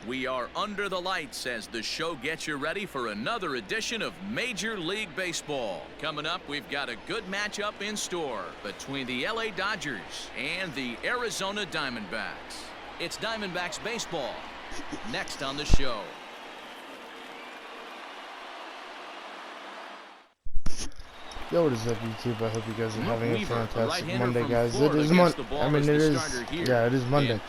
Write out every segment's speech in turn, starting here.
We are under the lights as the show gets you ready for another edition of Major League Baseball. Coming up, we've got a good matchup in store between the LA Dodgers and the Arizona Diamondbacks. It's Diamondbacks baseball next on the show. Yo, what is up, YouTube? I hope you guys are having a fantastic Monday, guys. It Florida is Monday. I mean, it is Monday.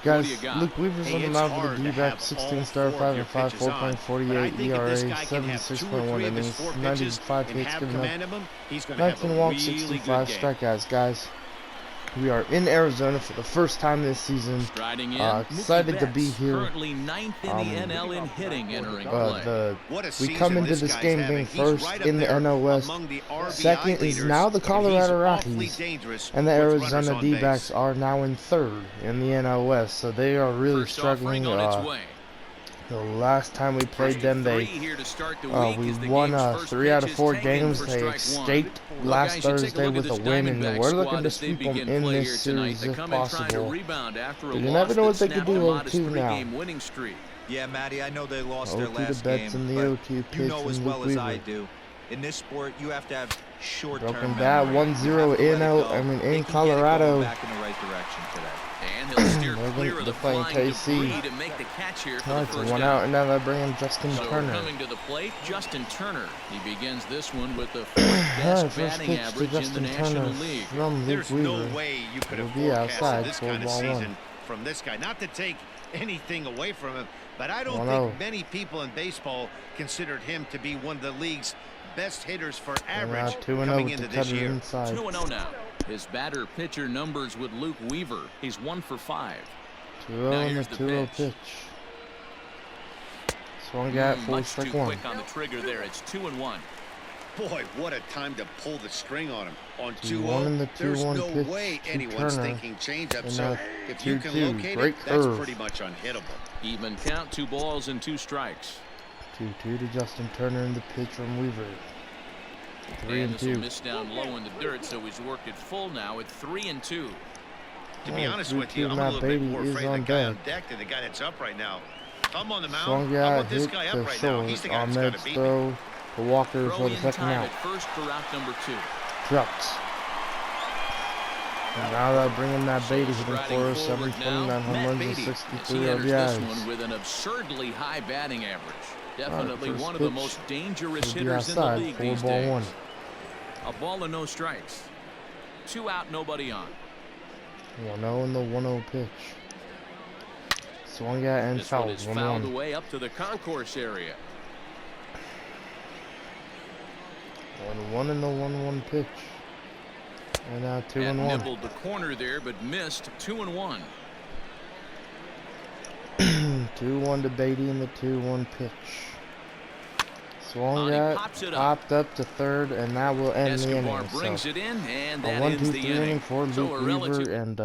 Guys, Luke Weaver's on the mound for the D-back, 16 star, 5 and 5, 4.48 ERA, 76.1 innings, 95 hits given up, 19 walks, 65 strikeouts, guys. We are in Arizona for the first time this season. Excited to be here. Currently ninth in the NL in hitting entering play. We come into this game being first in the NL West. Second is now the Colorado Rockies, and the Arizona D-backs are now in third in the NL West. So they are really struggling. The last time we played them, we won 3 out of 4 games. They escaped last Thursday with a win, and we're looking to sweep them in this series if possible. But you never know what they could do 0-2 now. Yeah, Matty, I know they lost their 0-2 last the bets game, in the but 0-2 pitch you know as well as I Weaver. do. In this sport, you have to have short-term Broken bat 1-0 in Colorado. Back in the right direction today. And he'll steer clear of the playing flying KC. debris to make the catch here for Alright, the so first one down. out, and now they bring in Justin So Turner. coming to the plate, Justin Turner. He begins this one with the 4th best First batting pitch to average in the Justin National Turner League. from Luke There's Weaver. no way you could have It'll be outside forecasted this for kind of ball season one. from this guy. Not to take anything away from him, but I don't 1-0. think many people in baseball considered him to be one of the league's best hitters for average 2-0 coming with into the this cutter year. inside. 2-0 now. His batter-pitcher numbers with Luke Weaver. He's 1 for 5. 2-0 Now and the here's the 2-0 pitch. Swung at full Much strike too 1. quick on the trigger there. It's 2-1. Boy, what a time to pull the string on him. On 2-1 and the 2-0, there's 2-1 no pitch way to anyone's Turner. thinking changeup. And So now if you can 2-2, locate great it, that's curve. pretty much unhittable. Even count, 2 balls and 2 strikes. 2-2 to Justin Turner in the pitch from Weaver. 3 And and this will 2. miss down low in the dirt, so he's worked it full now at 3 and 2. To be honest with 3-2 you, I'm a Matt little bit Beatty more is afraid of on the guy on deck. deck than the guy that's up right now. I'm on the mound. Swung I out, want this hit guy the up right now. He's short. the guy that's got Ahmed's to beat me. throw to Walker for Throw the in second time out. at first for route number 2. Dropped. And now they're bringing Matt Beatty hitting Striding for forward 729 now, home Matt runs Beatty, and as 63 he enters this RBIs. one with an absurdly high batting average. Definitely first one of the pitch most dangerous will be hitters in the outside, league 4 these ball days. 1. A ball and no strikes. 2 out, nobody on. 1-0 in the 1-0 pitch. Swung at and This one fouled. is fouled 1-1. away up to the concourse area. 1-1 in the 1-1 pitch. And now 2-1. Nibbled the corner there, but missed. 2-1. 2-1 to Beatty in the 2-1 pitch. Swung at, popped up to third, and that will end the Escobar inning. brings So it in, and a that ends the 1-2-3 inning. inning for So a Luke Weaver, and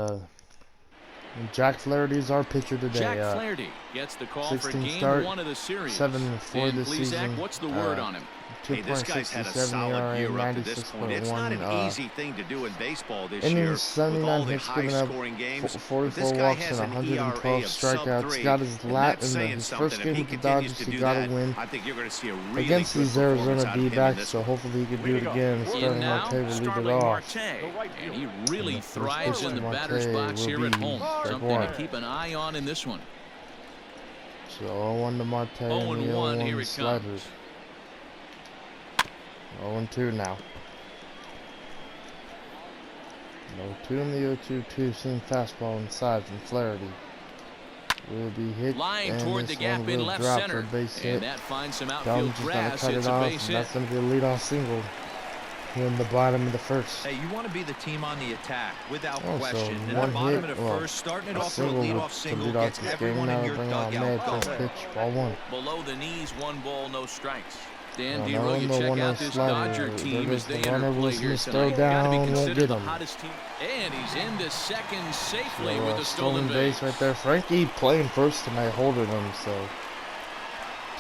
Jack Flaherty is our pitcher today. Jack Flaherty gets the call for 16 game start, 1 of the series. 7-4 Dan this Plesac, season. what's the word on him? Hey, this guy's had a 2.67 solid ERA, year up to this point. It's not an 96.1 easy thing to do in baseball this year innings, with 79 all the hits given up, high-scoring games. 44 walks and 112 strikeouts. Got his lat in his first game with the Dodgers. He got a win I think you're going to see a really against good these performance Arizona out of him in D-backs, this so one. hopefully he can do it again. In Starting now, Marte will lead it Starling off. Marte. And he really And the first thrives pitch in the to batter's Marte box will here at be home. strike Something 1. to keep an eye on in this one. So 0-1 to Marte and the 0-1, here 0-1 it sliders. comes. 0-2 now. 0-2 in the 0-2 seam fastball inside from Flaherty. Will be hit, Line and toward the this gap one in will left drop center. for a base hit. And that finds some Dell's outfield just gonna grass. cut It's it a off, base and that's hit. going to be a leadoff single here in the bottom of the first. Hey, you want to be the team on the attack, without Oh, so question. In one the bottom hit, of the well, first, starting it a off with a single leadoff to single lead off gets this everyone game. in Now your bring on dugout Ned, first going. pitch, ball 1. Below the knees, 1 ball, no strikes. Dan, 1-0 D-Roll, in you the check 1-0 out this slider. Dodger There team goes as they the runner. enter play Wilson here is throw tonight. Got to down, be won't considered get the him. hottest team. And he's into second safely So, with a stolen base base. right there. Frankie playing first tonight, holding him, so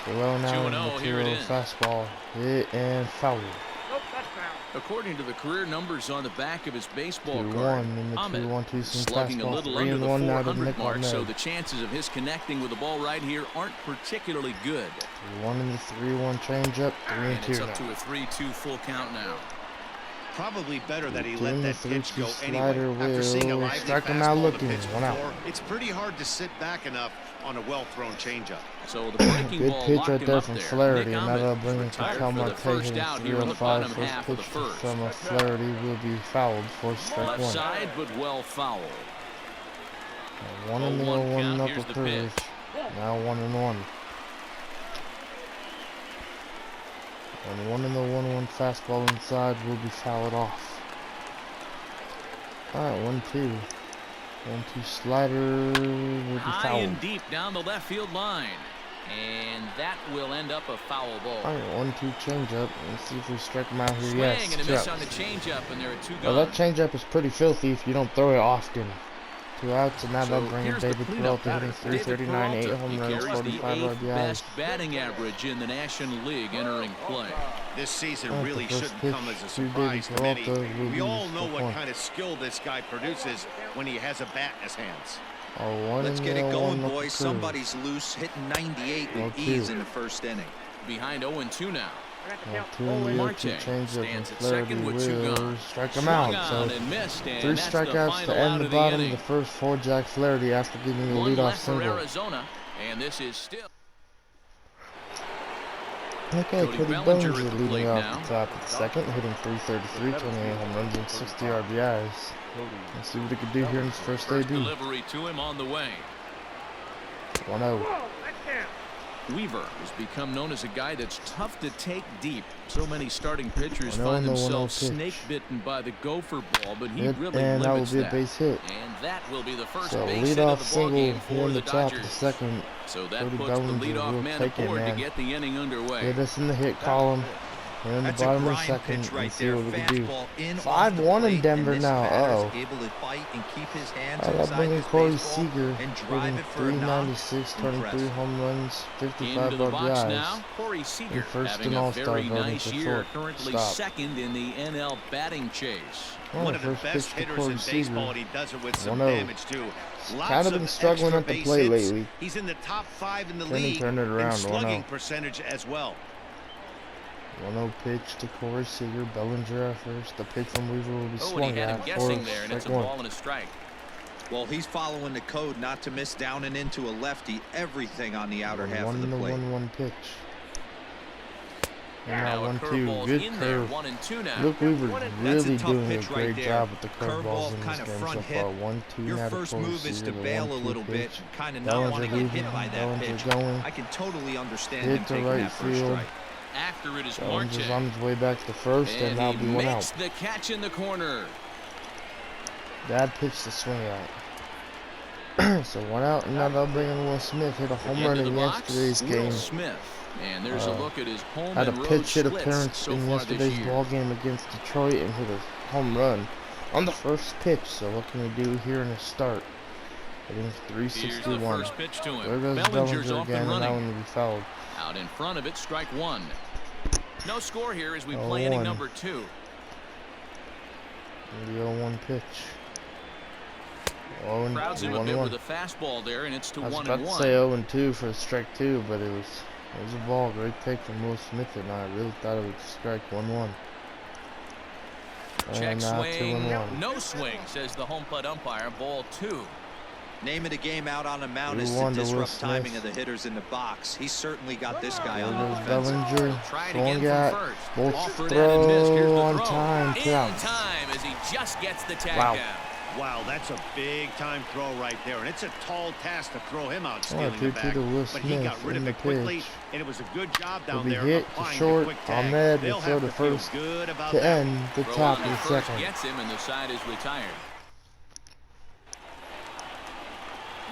2-0 now in 2-0, the here it 2-0 is. fastball. Hit and foul. According to the career numbers on the back of his baseball 2-1 card, in the 2-1-2 slugging a fastball. little under the 3-1 now to 400 Nick mark, so Ahmed. the chances of his connecting with the ball right here aren't particularly good. 1 in the 3-1 changeup. 3-2 And it's up now. to a 3-2 full count now. Probably better that he Doing let the that pitch 3-2 go slider anyway. After seeing a will lively strike him out fastball to looking. pitch 1 out. before, it's pretty hard to sit back enough on a well-thrown changeup. So the breaking Good ball pitch locked right him there up from there. Flaherty. Nick And Ahmed that'll bring him to retired Cal for the Marte first hitting out here in the 305. bottom First half of the pitch first. from Flaherty will be fouled for strike Left 1. side, but well fouled. 1 in the 0-1 0-1 count. knuckle Here's the curve. pitch. Now 1-1. And 1 in the 1-1 fastball inside will be fouled off. Alright, 1-2. 1-2 slider will be High fouled. and deep down the left field line. And that will end up a foul ball. Alright, 1-2 changeup. Let's see if we strike him out here. Swing Yes, and a 2 miss outs. on the changeup, and there are 2 Well, gone. that changeup is pretty filthy if you don't throw it often. 2 outs, and now So they'll bring in here's the David cleanup Peralta hitting batter. David 339, 8 Peralta. home He runs, carries the 45 8th RBIs. best batting average in the National League entering play. This season Alright, really the first shouldn't pitch come as a to David surprise to many. Peralta will We be all know the what point. kind of skill this guy produces when he has a bat in his hands. Oh, 1 Let's in get the it going, 0-1 knuckle boys. curve. Somebody's loose, hitting 98 with 0-2. ease in the first inning. Behind 0-2 now. 2 in the Marte 0-2 changeup, and stands at Flaherty second with 2 will gone. strike him Swung out. on So and missed, and 3 that's the strikeouts final to end out the of bottom. inning. The first for Jack Flaherty after getting the 1 leadoff left for single. Arizona, and this is still. Okay, Cody Cody Bellinger Bellinger at the plate leading off now. the top of the second, hitting 333, 28 home runs, and 60 RBIs. Let's see what he can do here in his first First debut. delivery to him on the way. 1-0. Weaver has become known as a guy that's tough to take deep. So many starting pitchers 1-0 find and the 1-0 themselves pitch. snake bitten by the gopher ball, but he Hit, really and that will limits be a base hit. And that will be the first So base hit of leadoff the ball single game here for in the the top of Dodgers. the second. So that Cody puts Bellinger the leadoff will man take it, aboard to man. get the inning underway. Hit us in the hit column. Here in the That's a bottom of the grind second. pitch right Let's see there. what we can do. Fastball in off the 5-1 in plate, Denver and this now. batter's Uh-oh. able to fight and keep his hands That inside bringing this Corey baseball Seager, and drive hitting it for a knock. 396, 23 Impressive. home runs, 55 Into the box RBIs. now, Corey Seager first having in a All-Star very voting nice for year, short. currently Stop. second in the NL batting chase. Oh, One of the first best pitch to hitters Corey in Seager. baseball, and he does it with some 1-0. damage too. Lots Kind of of been struggling extra at the base plate hits. lately. He's in the top 5 in the Then he league turned it in around, slugging 1-0. percentage as well. 1-0 pitch to Corey Seager. Bellinger at first. The pitch from Weaver will be Oh, and swung he had him at guessing for there, and it's a strike 1. ball and a strike. Well, he's following the code not to miss down and into a lefty. Everything on the outer half 1 of the in the plate. 1-1 pitch. And Now now a 1-2. curveball's Good in there, curve. 1-2 now. Luke Weaver That's a really tough doing a pitch right great there. job with the Curveball curveballs in this kind of game front so hit. far. 1-2 Your now to first Corey move is to Seager, the bail a 1-2 little bit, pitch. kind of not want to get Bellinger hit by that leading, pitch. Bellinger going. I can totally understand Hit him to taking right that first field. strike. After it is Bellinger's Marte. on his way back to first, and that'll he be 1 out. makes the catch in the corner. Bad pitch to swing out. So 1 out, and now they'll bring in Will Smith. Hit a home run Into in the box, yesterday's Will game. Smith. And there's a look at his home Had a and road pitch hit splits appearance so in far this yesterday's year. ball game against Detroit and hit a home run on the first pitch. So what can he do here in his start? Hitting Here's the 361. first pitch to him. There goes Bellinger's Bellinger off again, and and that running. one will be fouled. Out in front of it, strike 1. No score here as we 0-1. play inning number 2. And the 0-1 pitch. Crowds him a bit 1-1. with a fastball there, and it's to I was 1 about and to 1. say 0-2 for strike 2, but it was a ball. Great take from Will Smith, and I really thought it would strike 1-1. Check And now swing, 2-1. no swing, says the home plate umpire. Ball 2. Name of the game out on the mound is 2-1 to to Will disrupt timing Smith. of the hitters in the box. He's certainly got this guy There on the goes defensive. Bellinger. Try it Swung again at. from first. Bolt Offered and missed. Here's throw the on throw. time. In 2 outs. time as he just gets the tag Wow. down. Wow, that's a big-time throw right there, and it's a tall task to throw him out Oh, stealing the 2-2 bag. to Will But he got Smith rid in of the it quickly, pitch. and it was a good job Will down be there hit to applying short. the quick tag. Ahmed will They'll throw have to to feel first good about to that. end the Throw top on of to the first second. gets him, and the side is retired.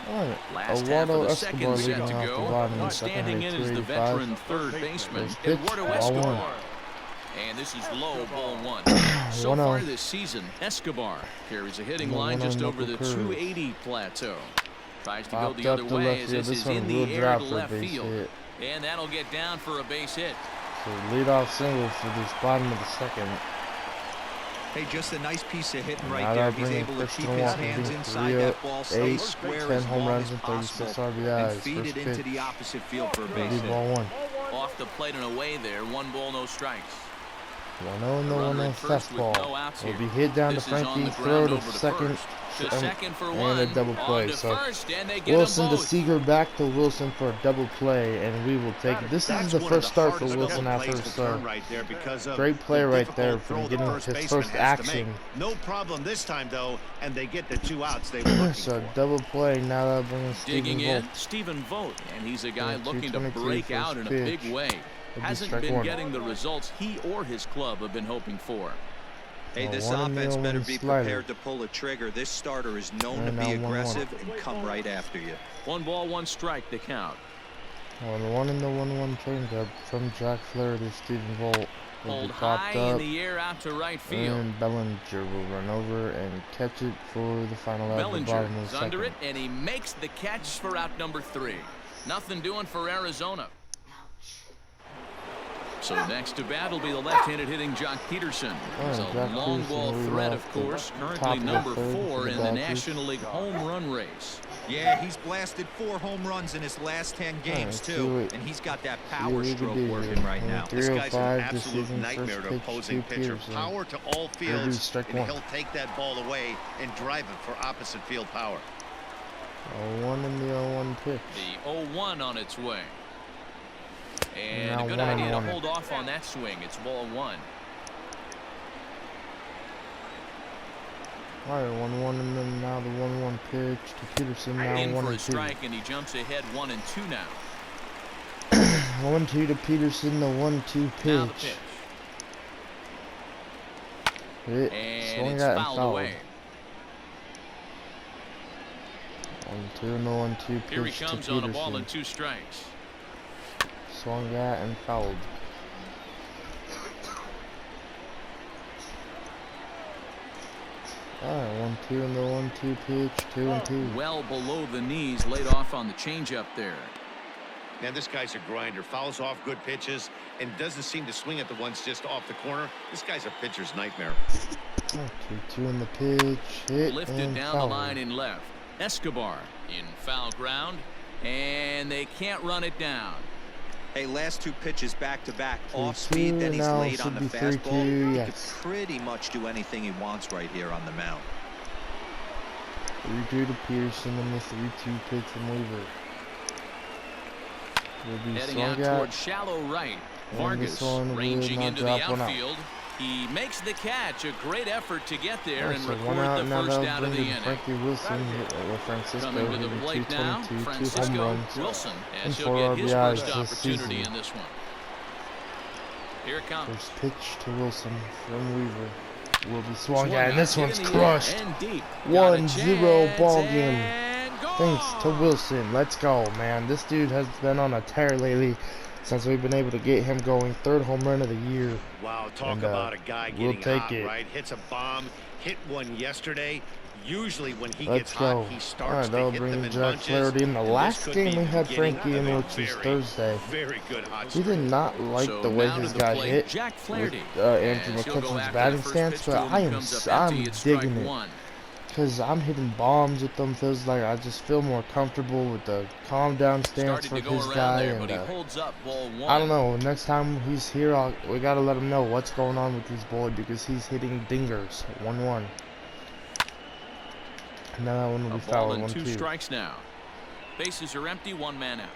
Alright, Last half Eduardo of the Escobar second set leading to off the go. bottom in the And second, standing hitting in is the 285. veteran third baseman, First pitch, Eduardo ball Escobar. 1. And this is low, ball 1. So 1-0. far this season, Escobar carries a hitting line 1-0 just over the knuckle curve. 280 plateau. Tries to go Popped the up other to way left as field. this This is one in will the air drop to for a left base field. hit. And that'll get down for a base hit. So leadoff single for this bottom of the second. Hey, just a nice piece of hitting And right now there. they're He's bringing able to Christian keep his Walker hands being inside that ball, stay 3-8, square 10 as home long runs as and 36 possible, RBIs. and feed First it into pitch. the opposite field for a It'll base be hit. ball one. Off the plate and away there. 1 ball, no strikes. 1-0 and the 1-0 fastball. Will be hit down to Frankie. Throw to second. And a double play. So Wilson to Seager, back to Wilson for a double play, and we will take it. This is the first start for Wilson after great play right there from getting his first action. No problem this time though, and they get the 2 outs they were looking So for. double play. Now that brings Digging Stephen in, Vogt. Stephen Vogt, and he's a guy looking to 2-22 break for out his in a big pitch. way. It'll be Hasn't strike been one. getting the results he or his club have been hoping for. Hey, this 1-0 offense better and be slider. prepared to pull a trigger. This starter is known to And be now 1-1. aggressive and come right after you. 1 ball, 1 strike to count. 1-1 in the 1-1 changeup from Jack Flaherty. Stephen Vogt will be Pulled popped high in up, the air out to right field. and Bellinger will run over and catch it for the final out of the bottom of Bellinger's the under second. it, and he makes the catch for out number 3. Nothing doing for Arizona. So next to bat will be the left-handed hitting Jock Peterson. He's a Jack long Peterson ball lead threat, off of the course. top Currently of the number third 4 for the in the Dodgers. National League home run race. Yeah, he's blasted 4 home runs in his last 10 games, too. And he's got that power stroke working right now. This guy's an 305 this absolute season. nightmare First to pitch opposing to pitcher. Peterson. Power to all It'll be fields, strike and one. he'll take that ball away and drive it for opposite field power. 0-1 in the 0-1 pitch. The 0-1 on its way. And Now a good 1-1. idea to hold off on that swing. It's ball 1. All right, 1-1 and then now the 1-1 pitch to Peterson. Now In for a 1-2. strike, and he jumps ahead 1-2 now. 1-2 to Peterson. The 1-2 Now the pitch. pitch. Hit. And Swung it's at and fouled fouled. away. 1-2 and the 1-2 Here he pitch to comes on a ball Peterson. and 2 strikes. Swung at and fouled. Alright, 1-2 and the 1-2 pitch, 2-2. Well below the knees, laid off on the changeup there. Man, this guy's a grinder. Fouls off good pitches and doesn't seem to swing at the ones just off the corner. This guy's a pitcher's nightmare. 2-2 in the pitch, hit Lifted and down fouled. the line in left. Escobar in foul ground, and they can't run it down. Hey, last 2 pitches back-to-back. 3-2, Off speed, then he's now laid on should the be fastball. 3-2, He yes. could pretty much do anything he wants right here on the mound. 3-2 to Peterson and the 3-2 pitch from Weaver. Will be Heading swung out at. toward shallow right. And Vargas this one will ranging not into the drop one out. outfield. He makes the catch. A great effort to get there Alright, and so record one out, the now first that'll out of bring the in inning. Frankie Wilson with Francisco Coming to the hitting plate now, 222, 2 home Francisco runs. Wilson, and as he'll 4 get his RBIs first this opportunity season. in this one. Here it comes. First pitch to Wilson from Weaver. Will be swung Swung at, out, and this hit one's in the crushed. air and deep. Got a 1-0 ball chance game. and gone. Thanks to Wilson. Let's go, man. This dude has been on a tear lately since we've been able to get him going. 3rd home run of the year. Wow, talk And, about a guy we'll getting take hot, it. right? Hits a bomb, hit one yesterday. Usually when he Let's gets go. hot, he starts Alright, to that'll hit bring them in Jack bunches. Flaherty in. The and this last could game be we the had beginning Frankie of in, a which was very, Thursday. very good hot He streak. did not like So the way now to his the guy plate, hit Jack Flaherty. with Andrew As he'll go McCutcheon's after batting the first stance, pitch to but him comes up I'm empty. It's strike digging it. 1. Because I'm hitting bombs with them. Feels like I just feel more comfortable with the calm down stance Started for to go his around guy. there, And but he holds up ball 1. I don't know. Next time he's here, we got to let him know what's going on with his boy because he's hitting dingers. 1-1. And now that one will A be ball fouled. and 2 1-2. strikes now. Bases are empty, 1 man out.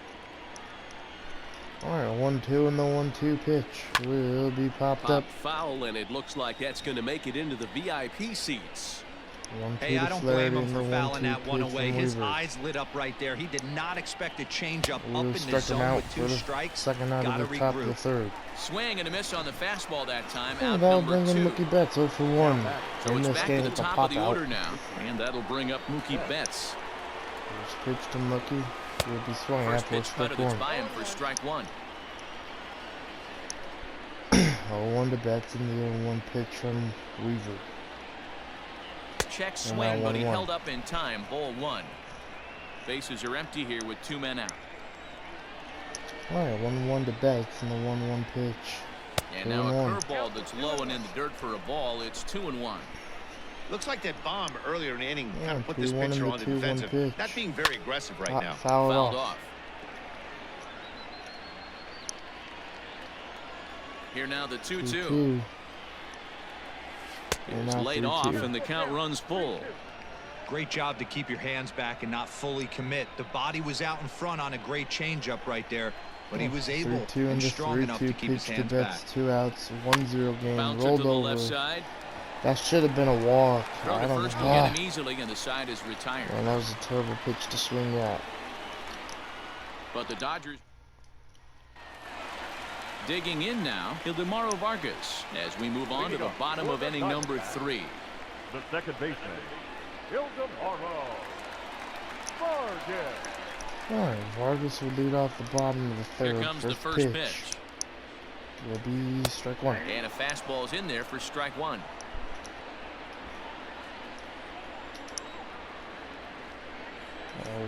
Alright, 1-2 and the 1-2 pitch will be popped up. Pop foul, and it looks like that's going to make it into the VIP seats. 1-2 Hey, I to don't blame Flaherty him and for the fouling 1-2 that one pitch away. from His Weaver. eyes lit up right there. He did not expect a changeup up We'll in the strike him zone out with for 2 the strikes. second out Gotta of the top of the regroup. 3rd. Swing and a miss on the fastball that time. And Out that'll number bring in 2. Mookie Betts 0 for 1. So In it's this back game, to the it's a top of pop the out. order now, and that'll bring up Mookie Betts. First pitch to Mookie will be swung First at for pitch strike cutter that's 1. by him for strike 1. 0-1 to Betts and the 0-1 pitch from Weaver. Check And swing, now but he 1-1. held up in time. Ball 1. Bases are empty here with 2 men out. Alright, 1-1 to Betts and the 1-1 pitch. And now a curveball that's low and in the dirt for a ball. It's 2-1. Looks like that bomb earlier in the inning Yeah, kind of put this pitcher on the defensive. pitch. Not being very aggressive right now. Fouled off. Here now the 2-2. It's laid off and the count runs full. Great job to keep your hands back and not fully commit. The body was out in front on a great changeup right there, but he was able and strong enough to keep his hands back. 2 outs, 1-0 game, Bouncer rolled to the over. left side. That should have been a walk. Throw to first will get him easily, and the side is retired. Man, that was a terrible pitch to swing at. But the Dodgers digging in now, Ildemaro Vargas, as we move on to the bottom of inning number 3. The second baseman, Ildemaro Vargas. Alright, Vargas will lead off the bottom of the third. Here comes the first pitch. Will be strike 1. And a fastball is in there for strike 1.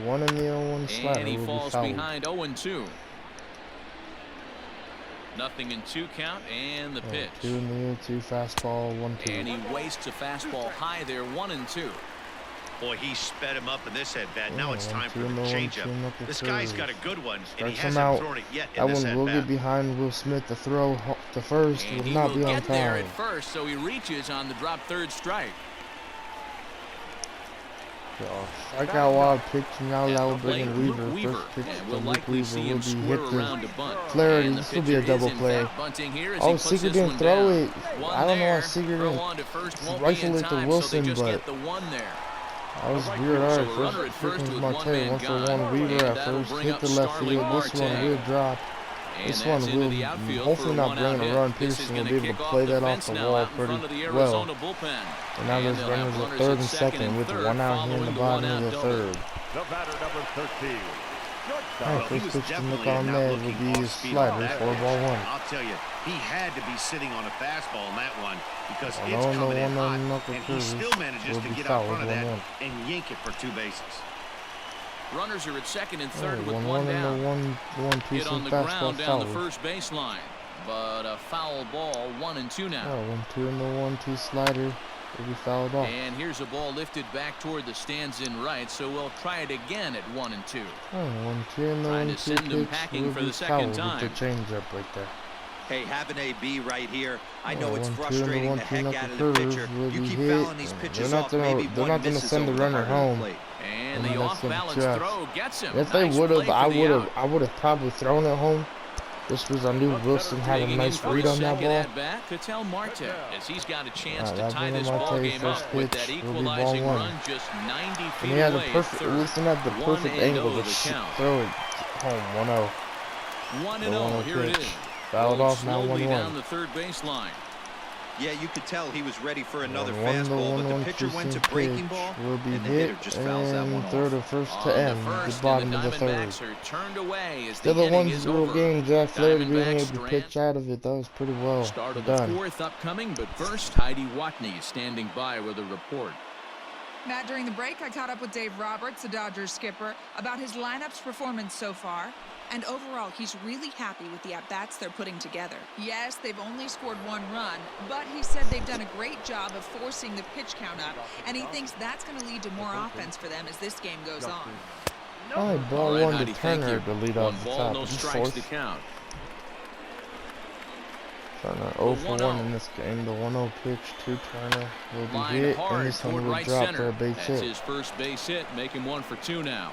1 in the 0-1 slider. And he falls behind 0-2. Nothing in 2 count, and the pitch. 2 in the 0-2 fastball, 1-2. And he wastes a fastball high there, 1-2. Boy, he sped him up in this at-bat. Now it's time for the changeup. This guy's got a good one, and he hasn't thrown it yet in this at-bat. That one will get behind Will Smith. The throw to first will not be on time. And he will get there at first, so he reaches on the drop third strike. Strikeout wild pitch now. That will bring in Weaver. First pitch we'll likely see him square around to bunt. Flaherty, this will be a double play. Oh, Seager didn't throw it. I don't know why Seager didn't rifle it to Wilson, but that was weird. Alright, first pitch was Marte. 1 for 1. Weaver at first. Hit the left field. This one will drop. This one will hopefully not bring a run. Peterson will be able to play that off the wall pretty well. And now there's runners at third and second with 1 out here in the bottom of the third. The batter number 13. Alright, first pitch to Nick Ahmed will be his slider for ball 1. I'll tell you, he had to be sitting on a fastball in that one because it's coming in hot, and he still manages to get out front of that and yank it for 2 bases. Runners are at second and third with 1 1 down. One Hit on the ground down the first baseline, but a foul ball. 1-2 now. 1-2 in the 1-2 slider will be fouled off. And here's a ball lifted back toward the stands in right, so we'll try it again at 1-2. 1-2 in the 1-2 pitch will be fouled with the changeup right there. Hey, having a B right here. I know it's frustrating the heck out of the pitcher. You keep fouling these pitches off, maybe one misses over the heart of the plate. And the off-balance throw gets him. If they would have, I would have probably thrown it home. This was, I knew Wilson had a nice read on that ball. Cattell Marte, as he's got a chance to tie this ball game up with that equalizing run just 90 feet away. Wilson had the perfect angle to throw it home. 1-0. 1-0. Here it is. Fouled off now. 1-1. Down the third baseline. Yeah, you could tell he was ready for another fastball, but the pitcher went to breaking ball, will be and the hitter just fouls that one third or first to end, the bottom of the third. Still a 1-0 game. Jack Flaherty being able to pitch out of it. That was pretty well Start of done. The 4th upcoming, but first, Heidi Watney standing by with a report. Matt, during the break, I caught up with Dave Roberts, the Dodgers skipper, about his lineup's performance so far. And overall, he's really happy with the at-bats they're putting together. Yes, they've only scored 1 run, but he said they've done a great job of forcing the pitch count up, and he thinks that's going to lead to more offense for them as this game goes on. Alright, ball 1 to Turner to lead off the top. No strikes to count. Turner 0 for 1 in this game. The 1-0 pitch to Turner will be hit, and this one will drop for a base hit. That's his first base hit, make him 1 for 2 now.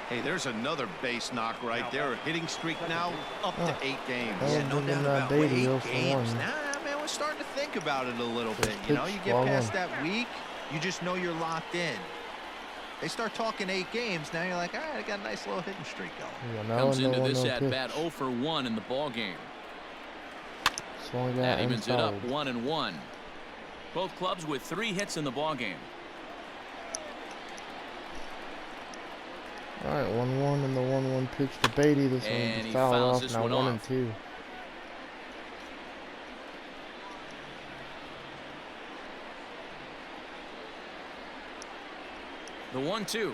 Hey, there's another base knock right there. A hitting streak now up to 8 games. Yeah, no doubt about it. 8 games. Nah, man, we're starting to think about it a little bit. You know, you get past that week, you just know you're locked in. They start talking 8 games, now you're like, all right, I got a nice little hitting streak going. Comes into this at-bat 0 for 1 in the ball game. That evens it up 1-1. Both clubs with 3 hits in the ball game. Alright, 1-1 and the 1-1 pitch to Beatty. This one will be fouled off. Now 1-2. The 1-2.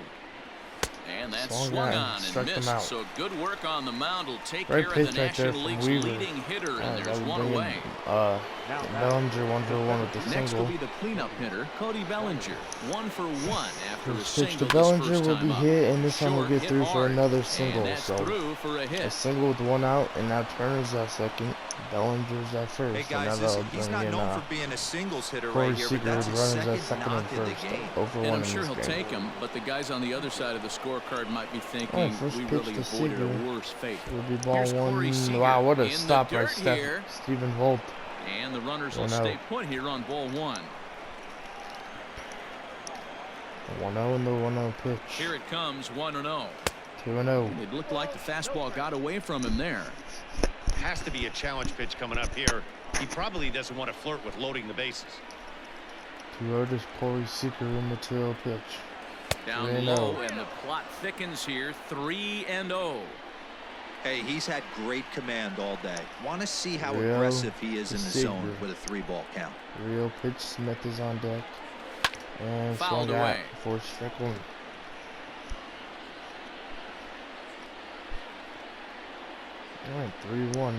And that swung on and missed. So good work on the mound will take Great care of pitch the right there National from League's Weaver. leading hitter, and there's that one would bring away. Bellinger 1-for-1 with the Next single. will be the cleanup hitter, Cody Bellinger, 1-for-1 after a Pitch single to this Bellinger first will time be up. hit, and this one will Short, get hit through for hard, another single. and that's So through for a a hit. single with 1 out, and now Turner's at second. Bellinger's at first. Hey guys, he's not known for being a singles hitter right here, but that's his second knock of the game. And I'm sure he'll take him, but the guys on the other side of the scorecard might be thinking we really avoided a worse fate. Will be ball 1. Wow, what a stop by Stephen Volt. And the runners will stay put here on ball 1. 1-0 in the 1-0 pitch. Here it comes, 1-0. 2-0. It looked like the fastball got away from him there. Has to be a challenge pitch coming up here. He probably doesn't want to flirt with loading the bases. 2-0 to Corey Seager in the 2-0 pitch. Down low, and the plot thickens here, 3-0. Hey, he's had great command all day. Want to see how aggressive he is in the zone with a 3-ball count. Real pitch. Smith is on deck. And fouled away for strike 1. All right, 3-1.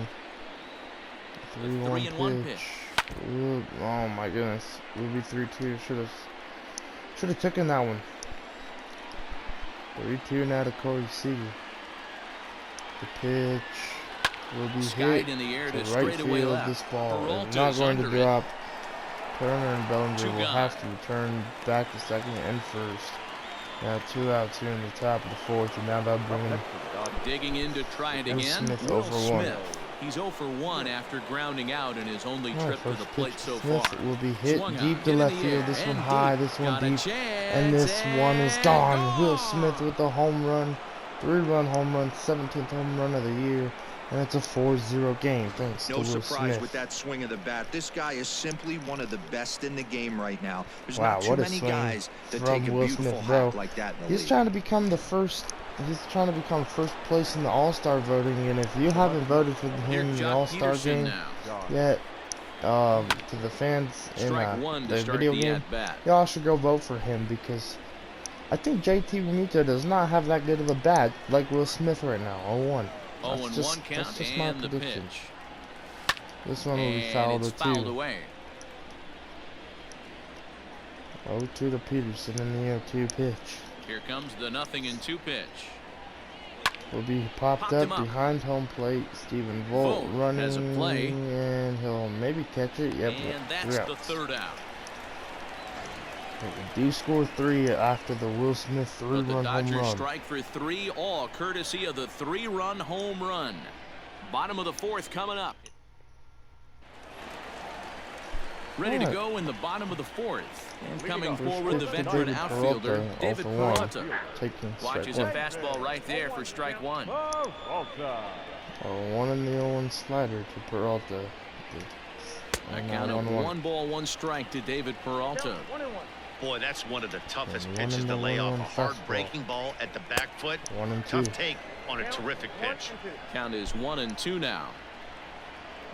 3-1 pitch. Ooh, oh my goodness. It would be 3-2. Should have taken that one. 3-2 now to Corey Seager. The pitch will be hit in the air to right field. left. This ball Peralta's is not going to drop. Turner and Bellinger will gone. have to return back to second and first. Now 2 outs here in the top of the 4th, and now they'll bring in digging in to try it again. Smith Will 0-for-1. Smith. He's 0-for-1 after grounding out in his only trip to the plate so Smith far. will be hit Swung deep on, to hit left in the field. air, This one and high, deep. this one Got a deep, chance, and this one is gone. Will gone. Smith with the home run, 3-run home run, 17th home run of the year. And it's a 4-0 game, thanks to Will Smith. No surprise with that swing of the bat. This guy is simply one of the best in the game right now. There's Wow, not too what a many swing guys that from take a Will beautiful Smith, bro. hack like that in the He's league. trying to become the first. He's trying to become first place in the All-Star voting, and if you haven't voted for him in the All-Star game yet, to the fans in the video game, y'all should go vote for him, because I think JT Realmuto does not have that good of a bat like Will Smith right now. 0-1. 0-1 count, and the pitch. This one will be fouled it's fouled away. 0-2 to Peterson in the 0-2 pitch. Here comes the 0-2 pitch. Will be popped up behind home plate. Stephen Volt running, has a play, and he'll maybe catch it. Yep, and that's the 3rd out. They do score 3 after the Will Smith 3-run home run. The Dodgers strike for 3, all courtesy of the 3-run home run. Bottom of the 4th coming up. Ready to go in the bottom of the 4th. And coming forward, the veteran outfielder, David Peralta. Watches a fastball right there for strike 1. 1 in the 0-1 slider to Peralta. A count of 1 ball, 1 strike to David Peralta. Boy, that's one of the toughest pitches to lay off. A hard breaking ball at the back foot. 1-2. Tough take on a terrific pitch. Count is 1-2 now.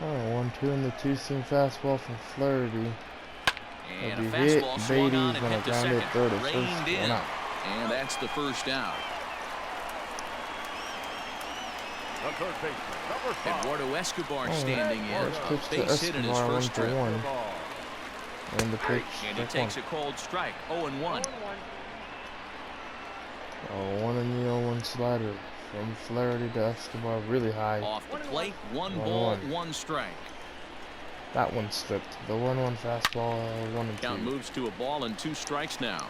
1-2 in the 2-seam fastball from Flaherty. And a hit. fastball swung on and hit to second. Throw to Reined first. in. And that's the 1st out. Eduardo Escobar standing in. A base hit in his first trip. And the pitch. And he takes a cold strike. 0-1. 1 in the 0-1 slider from Flaherty to Escobar, really high. Off the plate, 1 ball, 1 strike. That one's stripped. The 1-1 fastball, 1-2. Count moves to a ball and 2 strikes now.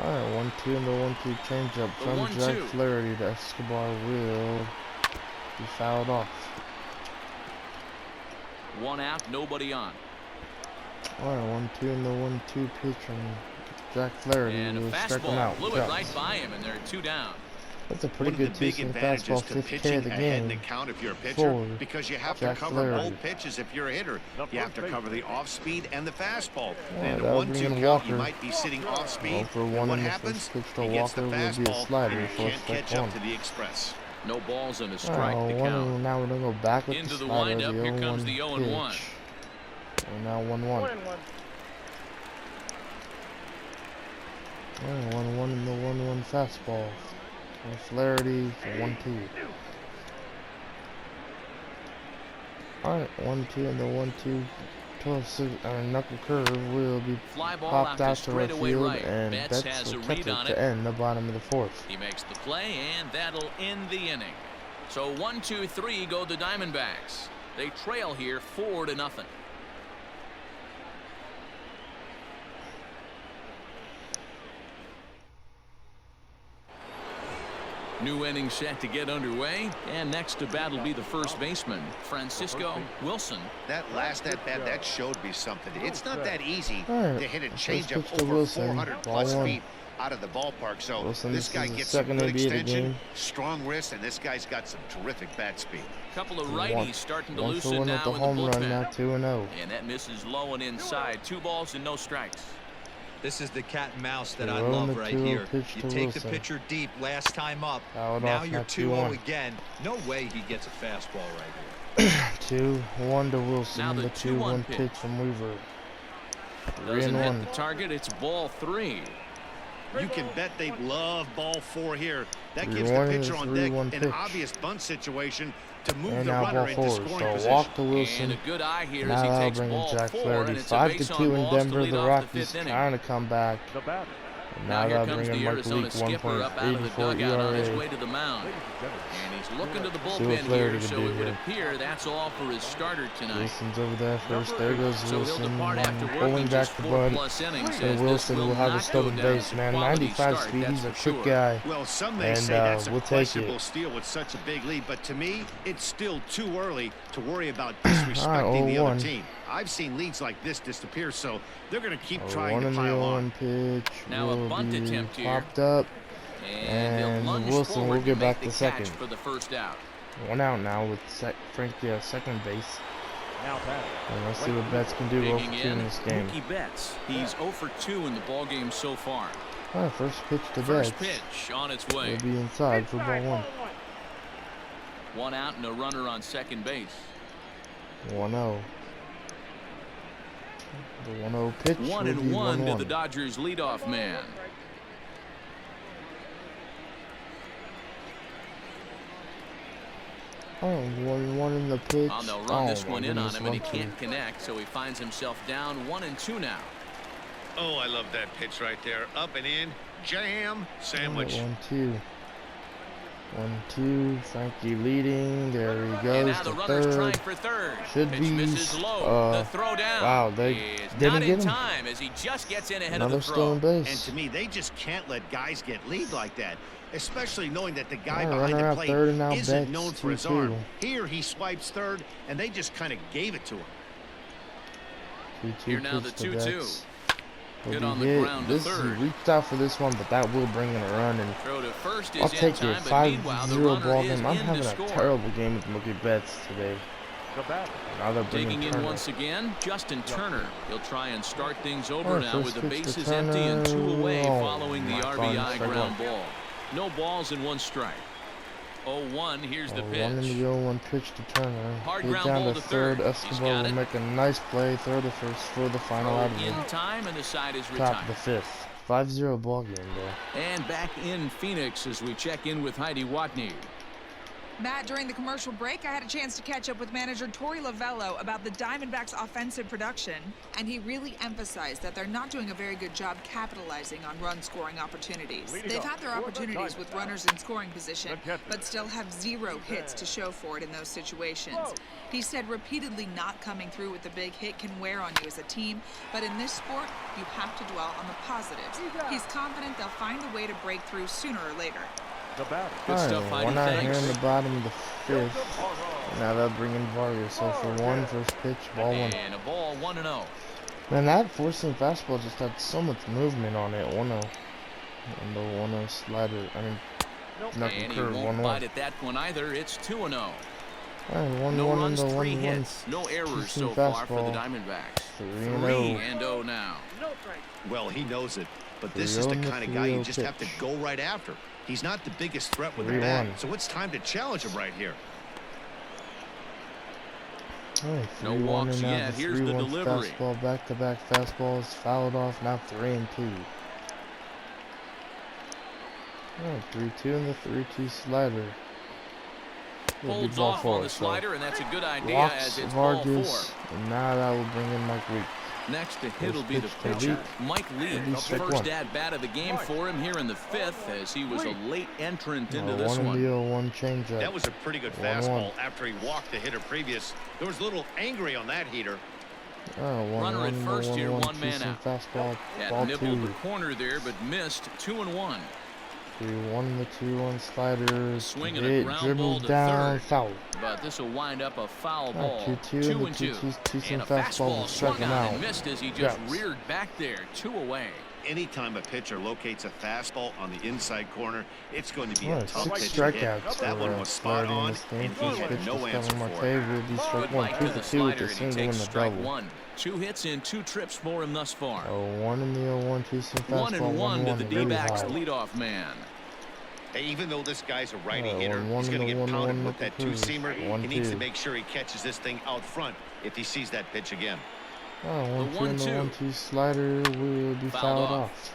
All right, 1-2 and the 1-2 changeup from Jack Flaherty to Escobar will be fouled off. 1 out, nobody on. All right, 1-2 and the 1-2 pitch from Jack Flaherty. And a fastball blew it right by him, and they're 2 down. That's a pretty good two-seam fastball, 50K of the game. Count if you're a pitcher, because you have to cover both pitches if you're a hitter. You have to cover the off-speed and the fastball. And 1-2 count, you might be sitting off-speed. And what happens? He gets the fastball, and you can't catch up to the express. No balls and a strike to count. Now we're going to go back with into the the windup. Here comes the 0-1. And now 1-1. 1-1 in the 1-1 1 fastball. Flaherty for 1-2. Alright, 1-2 and the 1-2. 12-6 knuckle curve will be popped out to right field, and Betts will catch it to end the bottom of the 4th. He makes the play, and that'll end the inning. So 1-2-3 go the Diamondbacks. They trail here 4-0. New inning set to get underway, and next to bat will be the first baseman, Francisco Wilson. That last at bat, that showed me something. It's not that easy to hit a changeup over 400+ feet out of the ballpark. So Wilson, this guy gets some good extension, strong wrist, and this guy's got some terrific bat speed. Couple of righties starting to loosen now in the bullpen. 2-0. And that misses low and inside. 2 balls and no strikes. This is the cat and mouse that I love right here. You take the pitcher deep last time up. Now you're 2-0 again. No way he gets a fastball right here. 2-1 to Wilson. Now the 2-1 pitch from Weaver. Doesn't hit the target. It's ball 3. You can bet they love ball 4 here. That gives the pitcher on deck an obvious bunt situation to move the runner into scoring position. Walk to Wilson. And a good eye here now as he takes bringing ball Jack 4, Flaherty. 5-2 in Denver. The Rockies trying to come back. And now here they'll comes bring the in Arizona skipper up out of the dugout on his way to the mound. And he's looking to the bullpen here, so it would appear that's all for his starter tonight. Wilson's over there first. There goes Wilson. Pulling back the bunt. And Wilson will have a stolen base, man. 95 speed. He's a quick guy. Well, some may say that's a we'll take questionable steal with such a big lead, but to me, it's still too early to worry about disrespecting the other team. I've seen leads like this disappear, so they're going to keep trying to pile on. Pitch now a bunt attempt here. Popped up, and Wilson will get back to second. For the first out. 1 out now with Frankie at second base. And let's see what Betts can do 0-2 in this game. Mookie Betts, he's 0-2 in the ball game so far. Alright, first pitch to Betts. First pitch on its way. Will be inside for ball 1. 1 out and a runner on second base. 1-0. The 1-0 pitch. 1-1 to the Dodgers leadoff man. Oh, 1-1 in the pitch. Oh, they'll run this one in on him, and he can't connect, so he finds himself down 1-2 now. Oh, I love that pitch right there. Up and in, jam, sandwich. 1-2. 1-2. Frankie leading. There he goes now to the runner's third. trying for third. Should pitch be. Misses low. The throw down. Wow, they didn't get him. Time as he just gets in ahead Another of the throw. stolen base. And to me, they just can't let guys get lead like that, especially knowing that the guy Runner behind the out plate third and now isn't Betts, known for his 2-2. arm. Here he swipes third, and they just kind of gave it to him. 2-2 Here now the pitch to 2-2. Betts. Good on the ground to third. He reached out for this one, but that will bring in a run. And throw to first is I'll take it. 5-0 ball game. I'm having a score. terrible game with Mookie Betts today. Now they're bringing Digging in Turner. once again, Justin Turner. He'll try and start things over Our now first with the pitch to bases Turner. empty and 2 away Oh, following the my RBI God, ground ball. No balls and 1 strike. 0-1. Here's the 1 pitch. in the 0-1 pitch to Turner. Hard Get ground down ball to to third. third. He's Escobar got will it. make a nice play. Throw to first for the final out of In the time, and the side is top retired. of the 5th. 5-0 ball game there. And back in Phoenix as we check in with Heidi Watney. Matt, during the commercial break, I had a chance to catch up with manager Torey Lovello about the Diamondbacks' offensive production, and he really emphasized that they're not doing a very good job capitalizing on run-scoring opportunities. They've had their opportunities with runners in scoring position, but still have 0 hits to show for it in those situations. He said repeatedly not coming through with the big hit can wear on you as a team, but in this sport, you have to dwell on the positives. He's confident they'll find a way to break through sooner or later. Good stuff, Heidi. 1 out here Thanks. in the bottom of the 5th. Now they'll bring in Vargas. So for 1, first pitch, ball 1. And a ball 1-0. Man, that four-seam fastball just had so much movement on it. 1-0. And the 1-0 slider. I mean, knuckle And he curve. won't 1-1. bite at that one either. It's 2-0. Alright, 1-1 No in runs, the 3 1-1. hits, no errors Two-seam so far for the fastball. Diamondbacks. 3-0. 3-0 now. Well, he knows it, but this is the 3-0 kind of guy you just pitch. have to go right after. He's not the biggest threat with the 3-1. bat, so it's time to challenge him right here. Alright, No 3-1 walks and now yet. the Here's the 3-1 delivery. fastball, back-to-back fastballs, fouled off, now 3-2. 3-2 and the 3-2 slider. Holds off on the slider, and that's a good idea as it's Vargas, ball 4. and now that will bring in Mike Leake. Next to hit will be the pitcher, Mike Leake. First at-bat of the game for him here in the 5th, as he was a late entrant into this one. 1 changeup. That was a pretty good fastball after he walked the hitter previous. There was a little angry on that heater. Runner at first here, 1 man out. Fastball, That nibbled the corner there, but missed. 2-1. 3-1 the 2-1 slider. Swinging a ground ball to down, third. foul. But this will wind up a foul ball. 2-2 And a fastball swung on and missed as he just reared back there. 2 away. Anytime a pitcher locates a fastball on the inside corner, it's going to be a tough 6 pitch to hit. strikeouts. That one was spot on, and he had no answer for it. Strike 1, 2 for 2 with the single and the double. 2 hits and 2 trips for him thus far. 0-1 in the 0-1, 2-2 fastball. 1-1 to the D-backs leadoff man. Hey, even though this guy's a righty hitter, he's going to get pounded with that 2-seamer. He needs to make sure he catches this thing out front if he sees that pitch again. 1-2 and the 1-2 slider will be fouled off.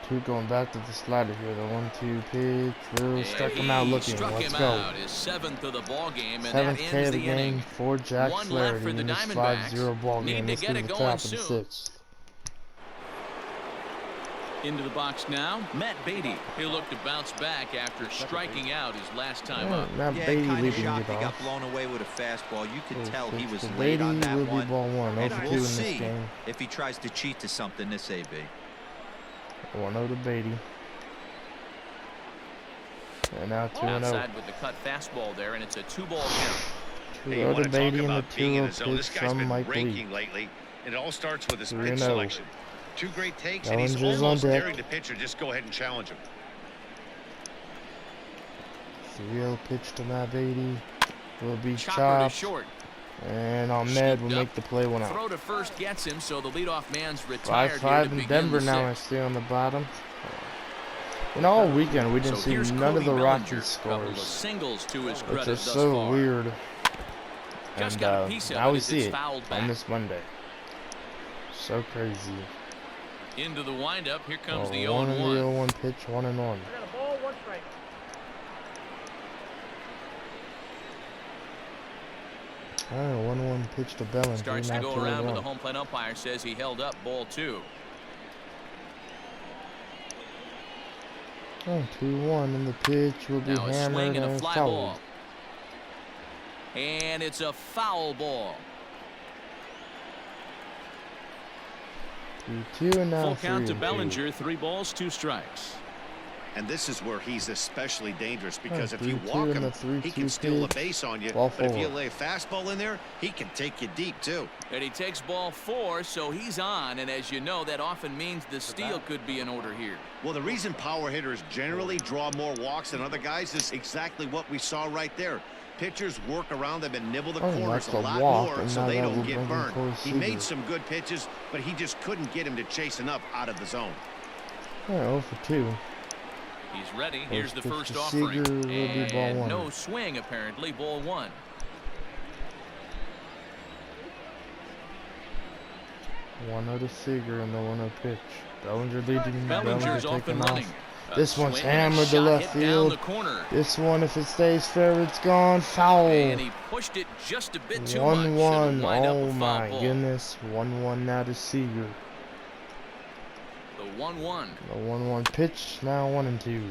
1-2 going back to the slider here. The 1-2 pitch will strike him out looking. Let's go. His 7th of the ball game, and 7th that K ends of the the game inning. for Jack 1 left Flaherty for the in this Diamondbacks. 5-0 ball game. Need to This get is it the going top of soon. the 6th. Into the box now, Matt Beatty. He'll look to bounce back after striking out his last time up. Matt Yeah, Beatty kind of leading shocked it he got off. blown away with a fastball. You could tell he was late Beatty on that will be one. ball 1. And 0-2 in we'll this see game. if he tries to cheat to something this AB. 1-0 to Beatty. And now 2-0. Outside with the cut fastball there, and it's a 2-ball count. Hey, you 2-0 want to to talk Beatty and the about being in 2-0 his zone. This pitch guy's from been Mike raking Lee. lately, and it all starts with his 3-0. pitch selection. 2 great takes, and he's Bellinger's almost on deck. daring the pitcher. Just go ahead and challenge him. 3-0 pitch to Matt Beatty. Will be Chopper to chopped. short. And Ahmed will make the play 1 out. Throw to first gets him, so the leadoff man's retired here 5-5 to in begin Denver the now. I 6th. see on the bottom. And all weekend we didn't So see here's none Cody of the Bellinger. Rockies Couple of scores, singles to his which credit is thus so far. weird. Just And got a piece of now it we as see it's it fouled on back. this Monday. So crazy. Into the windup, here comes the 1 0-1. and the 0-1 pitch, 1-1. 1-1 pitch to Bellinger. Starts to not go 2-1. around, but the home plate umpire says he held up ball 2. 2-1 and the pitch will be Now a hammered swing and a and fly fouled. ball. And it's a foul ball. 2-2 and now Full count to 3-2. Bellinger, 3 balls, 2 strikes. And this is where he's especially dangerous because if you 3-2 walk and him, the 3-2 he can steal a pitch. base on you. Ball But if you 4. lay a fastball in there, he can take you deep too. And he takes ball 4, so he's on. And as you know, that often means the steal could be in order here. Well, the reason power hitters generally draw more walks than other guys is exactly what we saw right there. Pitchers work around them and nibble the corners that's a a lot walk, more and so now they that don't will get bring in burned. Corey He Seager. made some good pitches, but he just couldn't get him to chase enough out of the zone. 0 for 2. He's ready. Here's the pitch first to offering. Seager will be ball And 1. no swing, apparently. Ball 1. 1-0 to Seager and the 1-0 pitch. Bellinger leading. Bellinger's off taking and running. off. This one's Swing and a hammered to shot left hit down field. the corner. This one, if it stays fair, it's gone. Foul. And he pushed it just a bit too 1-1. much. Should've lined up Oh a foul my ball. goodness. 1-1 now to Seager. The 1-1. The 1-1 pitch. Now 1-2.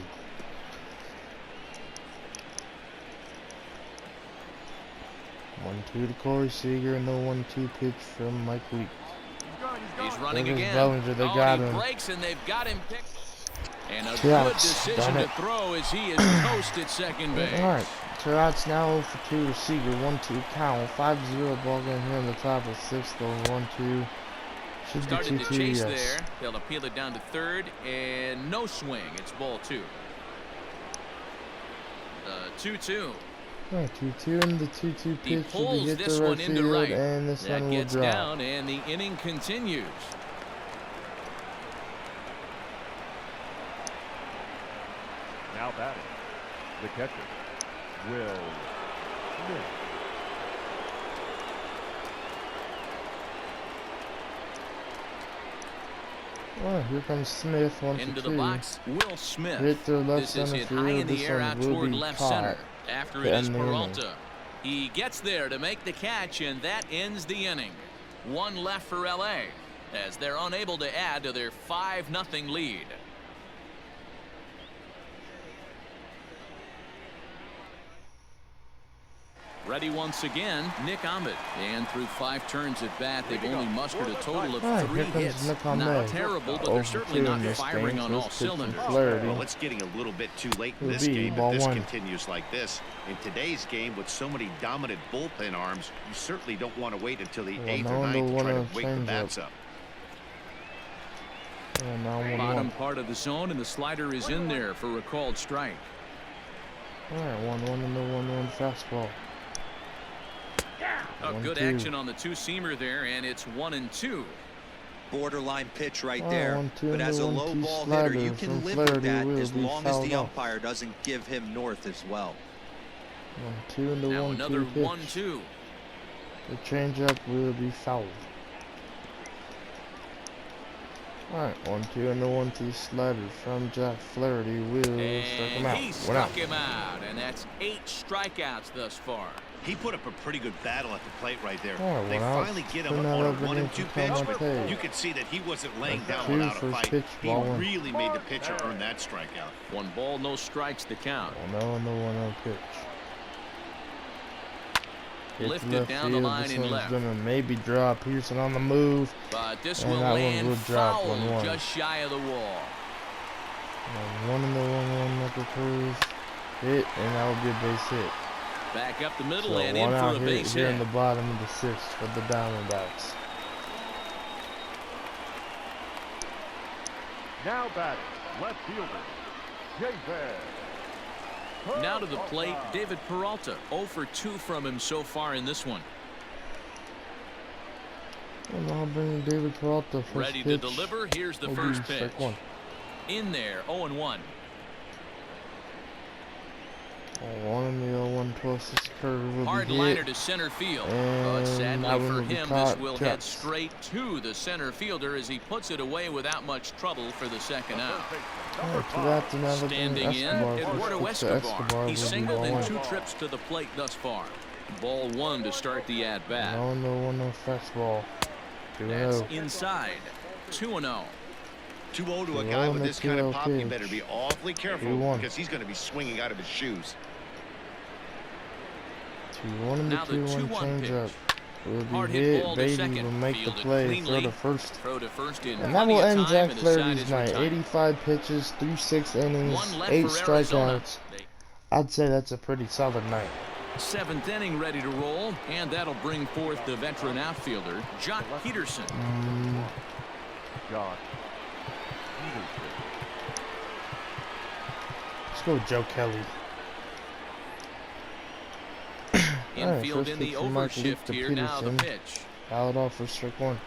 1-2 to Corey Seager and the 1-2 pitch from Mike Leake. He's running There goes again. Bellinger. They got he him. breaks, and they've got him picked. And a Two good outs. decision Done to it. throw as he is toast at second base. All right. 2 outs now 0 for 2 to Seager. 1-2 count. 5-0 ball game here in the top of 6th. Though 1-2. Should be Started 2-2. to chase Yes. there. They'll appeal it down to third, and no swing. It's ball 2. 2-2. 2-2 and the 2-2 He pitch will be pulls hit this to right one into field, right. and this That one will gets drop. down, and the inning continues. Now batting, the catcher, Will Smith. Oh, here comes Smith, 1 Into for the 2. box, Will Smith. Hit to left This is center hit high in field. the This air one out will toward be left caught. center. After To it is end the inning. Peralta. He gets there to make the catch, and that ends the inning. One left for LA as they're unable to add to their 5-0 lead. Ready once again, Nick Ahmed. And through 5 turns at bat, they've only mustered a total of 3 hits. Not terrible, but they're certainly not firing on all cylinders. Well, it's getting a little bit too late in this game if this continues like this. In today's game, with so many dominant bullpen arms, you certainly don't want to wait until the 8th or 9th to try to wake the bats up. Bottom part of the zone, and the slider is in there for a called strike. All right, 1-1 and the 1-1 fastball. Good action on the two-seamer there, and it's 1-2. Borderline pitch right there. But as a low ball hitter, you can live with that as long as the umpire doesn't give him north as well. 1-2 and the 1-2 now another pitch. 1-2. The changeup will be fouled. Alright, 1-2 and the 1-2 slider from Jack Flaherty will strike him out. He struck him out, and that's 8 strikeouts thus far. He put up a pretty good battle at the plate right there. Oh, they finally get him on a 1-2 pitch, but you could see that he wasn't laying down without a fight. He really made the pitcher earn that strikeout. 1 ball, no strikes to count. 1-0 and the 1-0 pitch. Lifted down the line and left. Gonna maybe draw Pearson on the move. But this and will that land one will drop foul 1-1. just shy of the wall. 1 in the 1-1 knuckle curve. Hit, and that will be a base hit. Back up the middle So and in for a base here hit. in the bottom of the 6th for the Diamondbacks. Now batting, left fielder, David. Now to the plate, David Peralta. 0 for 2 from him so far in this one. And I'll bring David Peralta first Ready pitch. to deliver. Here's the first pitch. In there, 0-1. 1 in the 0-1 closest curve will Hard be liner hit. to center field. And But sadly that one for will be him, caught. this will head straight to the center fielder as he puts it away without much trouble for the second out. Standing in, Eduardo Escobar. He singled in 2 trips to the plate thus far. Ball 1 to start the at-bat. 1-0 fastball. That's inside. 2-0. 2-0 to a guy with this kind of pop, you better be awfully careful because he's going to be swinging out of his shoes. 2-1 and the 2-1 changeup will be hit. Baby will make the play. Throw to first. And that will end Jack Flaherty's night. 85 pitches, 3-6 innings, 8 strikeouts. I'd say that's a pretty solid night. 7th inning ready to roll, and that'll bring forth the veteran outfielder, Jock Peterson. Jock. Let's go with Joe Kelly. Infield in the overshift here. Now the pitch. Foul it off for strike 1.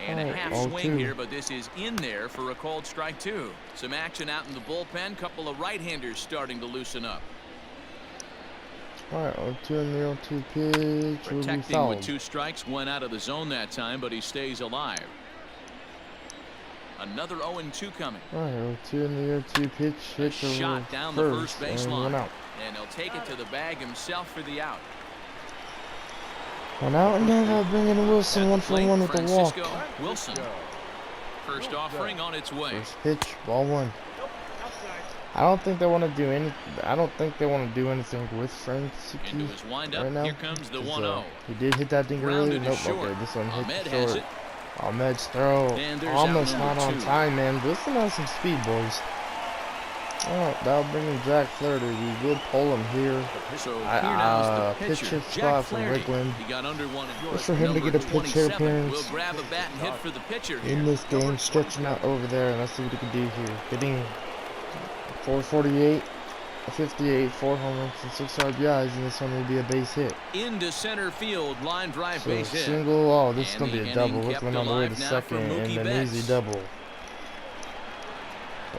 And a half swing here, but this is in there for a called strike 2. Some action out in the bullpen. Couple of right-handers starting to loosen up. Alright, 0-2 in the 0-2 pitch. Protecting with 2 strikes. Went out of the zone that time, but he stays alive. Another 0-2 coming. Alright, 0-2 in the 0-2 pitch. Hit the shot down the first baseline. And he'll take it to the bag himself for the out. 1 out, and then they'll bring in Wilson. 1 for 1 with the walk. Wilson. First offering on its way. First pitch, ball 1. I don't think they want to do any. I don't think they want to do anything with Frank Into his windup. right now. Here comes the 1-0. He did hit that thing early. Nope. Short. Okay, this one hit Ahmed short. has it. Ahmed's throw almost not on 2. time, man. Wilson has some speed, boys. Alright, that'll bring in Jack Flaherty. We will pull him here. So the pitch hit spot for Rickland. He got under 1 and just for him to get a pitch hit appearance will grab a bat and hit for the pitcher in this game, stretching out over there, and let's see what he can do here. Hitting 448, 58, 4 home runs, and 6 RBIs, and this one will be a base hit. Into center field, line drive So base hit. Single. Oh, this is gonna be a double. Kept Rickland on the way to alive now second, for and Mookie an Betts. easy double.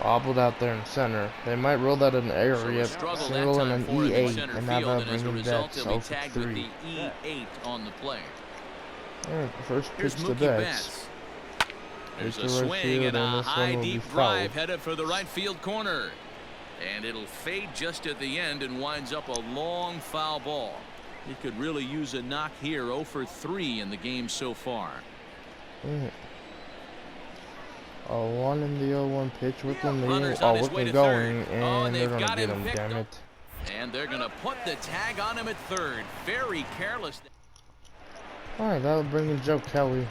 Wobbled out there in center. They might roll that in the area, single and an E8, and now that'll bring him back 0-3. E8 on the play. Alright, first pitch to Betts. There's a swing and a high deep drive headed for the right field corner. And it'll fade just at the end and winds up a long foul ball. He could really use a knock here. 0 for 3 in the game so far. A 1 in the 0-1 pitch. Wickham going, and they're gonna get him. Damn it! And they're gonna put the tag on him at third. Very careless. All right, that'll bring in Joe Kelly.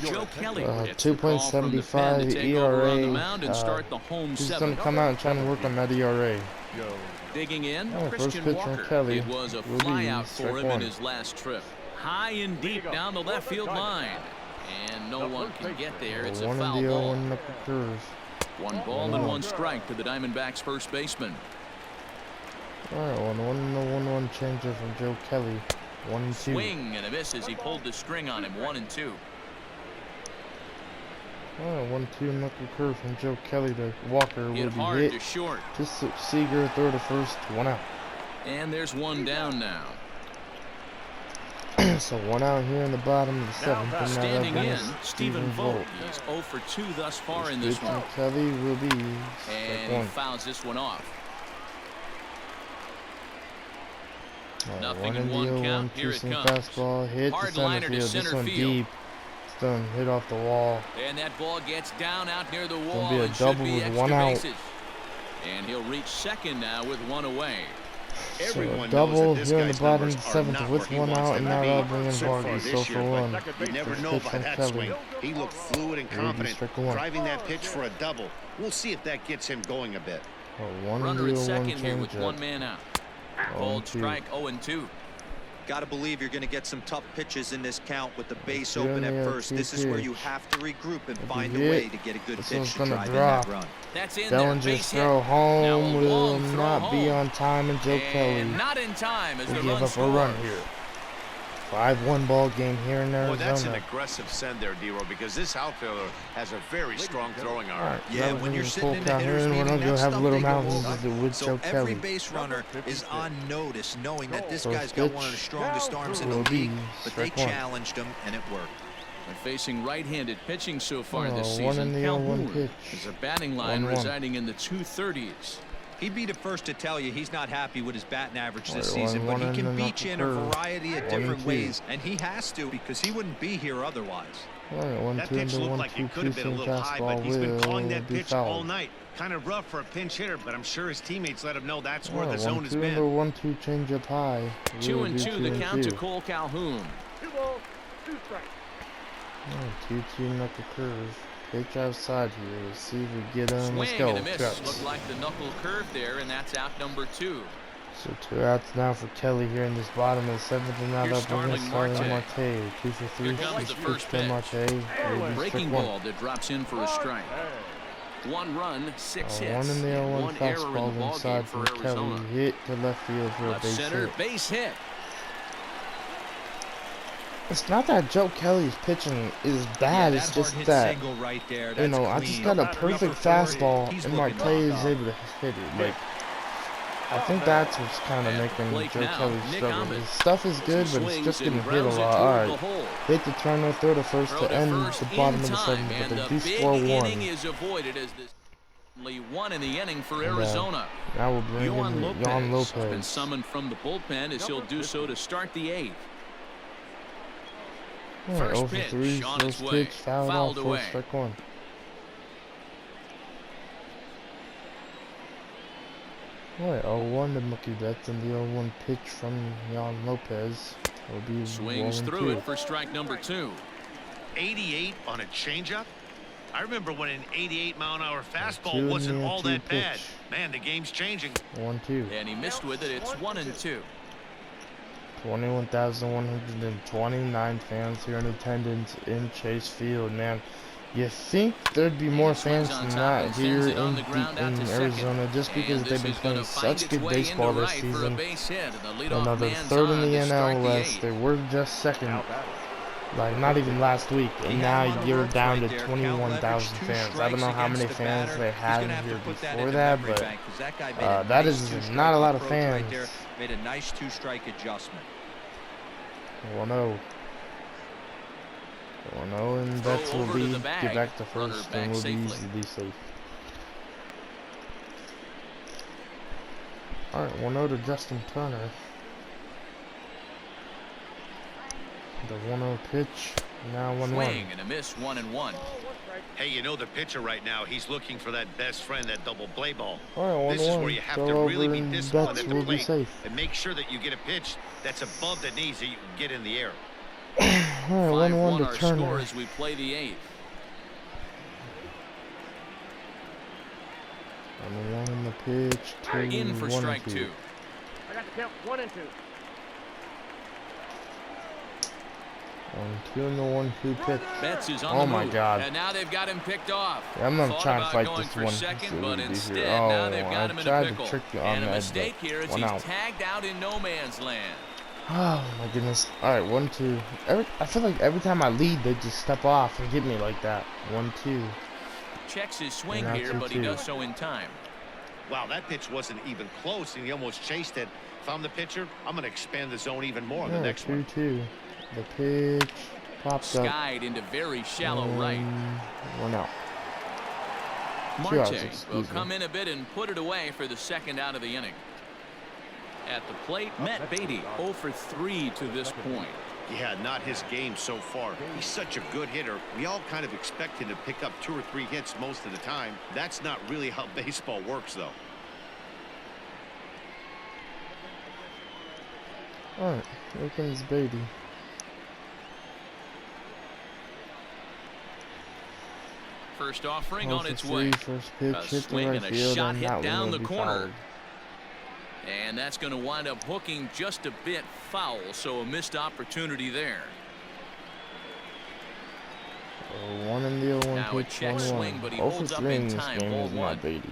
Joe Kelly, 2.75 ERA. He's gonna come out and try and work on that ERA. Digging in, first pitch from Kelly. It was a flyout for him in his last trip. High and deep down the left field line. And no one can get there. It's a foul ball. 1 ball and 1 strike to the Diamondbacks first baseman. Alright, 1-1 changer from Joe Kelly. 1-2. Swing and a miss as he pulled the string on him. 1-2. Alright, 1-2 knuckle curve from Joe Kelly to Walker will be hit. To short. Just Seager throw to first. 1 out. And there's 1 down now. So 1 out here in the bottom of the 7th. And standing in, Stephen Vogt. He's 0 for 2 thus far in this one. Kelly will be and he fouls this one off. Nothing in 1 count. Here it comes. Fastball hit hard the liner to center center field. field. Deep. It's done. Hit off the wall. And that ball gets down out near the wall. It's gonna be a double with 1 out. And he'll reach second now with 1 away. So a double here in the bottom of the 7th with 1 out, and now that'll bring in Vargas. So for 1. You never know by that swing. He looked fluid and confident, driving that pitch for a double. We'll see if that gets him going a bit. Runner at second here with 1 man out. Called strike 0-2. Got to believe you're going to get some tough pitches in this count with the base open at first. This is where you have to regroup and find a way to get a good pitch to drive in that run. That's in there. Bellinger's throw home will not be on time, and Joe Kelly not in time as will the give run up a run here. 5-1 ball game here in Arizona. Boy, that's an aggressive send there, D-Row, because this outfielder has a very strong throwing arm. Right, yeah, when you're sitting in the hitter's meeting, we're that's have stuff little they go mountains over. with So Joe every Kelly. base runner is on notice, knowing that this First guy's got pitch. one of the strongest arms in the league, but they challenged him, and it worked. They're facing right-handed pitching so far this 1 season. in the 0-1 pitch. Is a batting line 1-1. residing in the 230s. He'd be the first to tell you he's not happy with his batting average this season, but he can beat you in a variety of different ways, and he has to because he wouldn't be here otherwise. That pitch looked like it could have been a little high, but he's been calling that pitch all night. Kind of rough for a pinch hitter, but I'm sure his teammates let him know that's where the zone has been. 1-2 change up high. 2-2 the count to Cole Calhoun. 2 balls, 2 strikes. 2-2 knuckle curve. Pitch outside here. Let's see if we get him. Let's Swing go. and a miss. Looked like the knuckle curve there, and that's out number 2. So 2 outs now for Kelly here in this bottom of the 7th, and now Here's up against Starling Marte. 2 for 3. Here comes the first to pitch. Marte. Breaking ball that drops in for a strike. 1 run, 6 hits. 1 in the 0-1 1 error in the fastball ball inside game for from Kelly. Arizona. Hit to left field for a Left base center, hit. base hit. It's not that Joe Kelly's pitching is bad. It's just that, right there. you know, I just got a perfect fastball, and Marte is able to hit it. Like, I think that's what's kind of making Joe Kelly struggle. His stuff is good, but it's just getting hit a lot. Alright, hit the turner, throw to first to end the bottom of the 7th, but they do score 1. Inning is avoided as this only 1 in the inning for Arizona. Now we'll bring in Jan Lopez. Has been summoned from the bullpen as he'll do so to start the 8th. First pitch on its way, fouled away. Strike 1. Alright, 0-1 to Mookie Betts, and the 0-1 pitch from Jan Lopez will be swings through it for strike number 2. 88 on a changeup. I remember when an 88-mile-an-hour fastball wasn't all that bad. Man, the game's changing. 1-2. And he missed with it. It's 1-2. 21,129 fans here in attendance in Chase Field. Man, you think there'd be more fans than that here in Arizona, just because they've been playing such good baseball this season. Another 3rd in the NL West. They were just 2nd. Like, not even last week, and now you're down to 21,000 fans. I don't know how many fans they had here before that, but that is not a lot of fans. Made a nice 2-strike adjustment. 1-0. 1-0, and Betts will be get back to first, and we'll be easily safe. All right, 1-0 to Justin Turner. The 1-0 pitch, now 1-1. Swing and a miss, 1-1. Hey, you know the pitcher right now, he's looking for that best friend, that double play ball. All right, 1-1. This is where you have to really be disciplined at the plate safe. and make sure that you get a pitch that's above the knees that you can get in the air. All right, 1-1 our to Turner. score as we play the 8th. 1-1 in the pitch, 2 in for strike 2. 2. I got the count 1 and 2. 1-2 in the 1-2 pitch. Betts is on Oh the my move. God! And now they've got him picked off. Yeah, I'm gonna Thought try and about fight going this for one. second, So but it'll be instead here. now they've got him in a tried pickle. to trick you on And a that, mistake but here as one he's out. tagged out in no man's land. Oh my goodness! All right, 1-2. I feel like every time I lead, they just step off and get me like that. 1-2. Checks his swing And now here, but he 2-2. does so in time. Wow, that pitch wasn't even close, and he almost chased it. If I'm the pitcher, I'm going to expand the zone even more on the next one. 2-2. The pitch popped up. Skied into very shallow right. 1 out. Marte will come in a bit and put it away for the second out of the inning. At the plate, Matt Beatty 0 for 3 to this point. Yeah, not his game so far. He's such a good hitter. We all kind of expect him to pick up 2 or 3 hits most of the time. That's not really how baseball works, though. All right, here comes Beatty. First offering on its way. First pitch A hit the swing right and a field, shot and hit that down one the will be corner. fouled. And that's going to wind up hooking just a bit foul, so a missed opportunity there. 1 in the 0-1 Now a pitch, check 1-1. swing, but he 0 holds for up 3 in in this time, game ball is 1. not Beatty.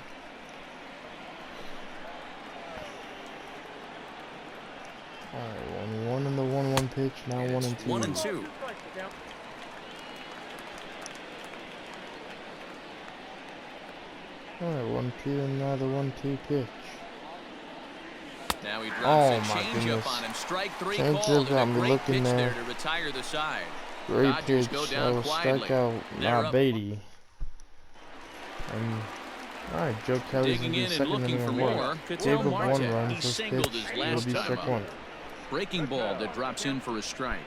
All right, 1-1 in the 1-1 pitch, now 1 and 2. 1 and 2. All right, 1-2, and now the 1-2 pitch. Now he drops Oh a my changeup goodness. on him. Strike 3 Changeup called, got and me a great looking pitch there. there to retire the side. Great Dodgers pitch. go That down was quietly. strikeout, They're not up. Beatty. And all right, Joe Kelly's Digging gonna in be and looking second for inning more. work. Ketel Gave up 1 Marte. run. He First singled pitch his will last be time strike up. 1. Breaking ball that drops in for a strike.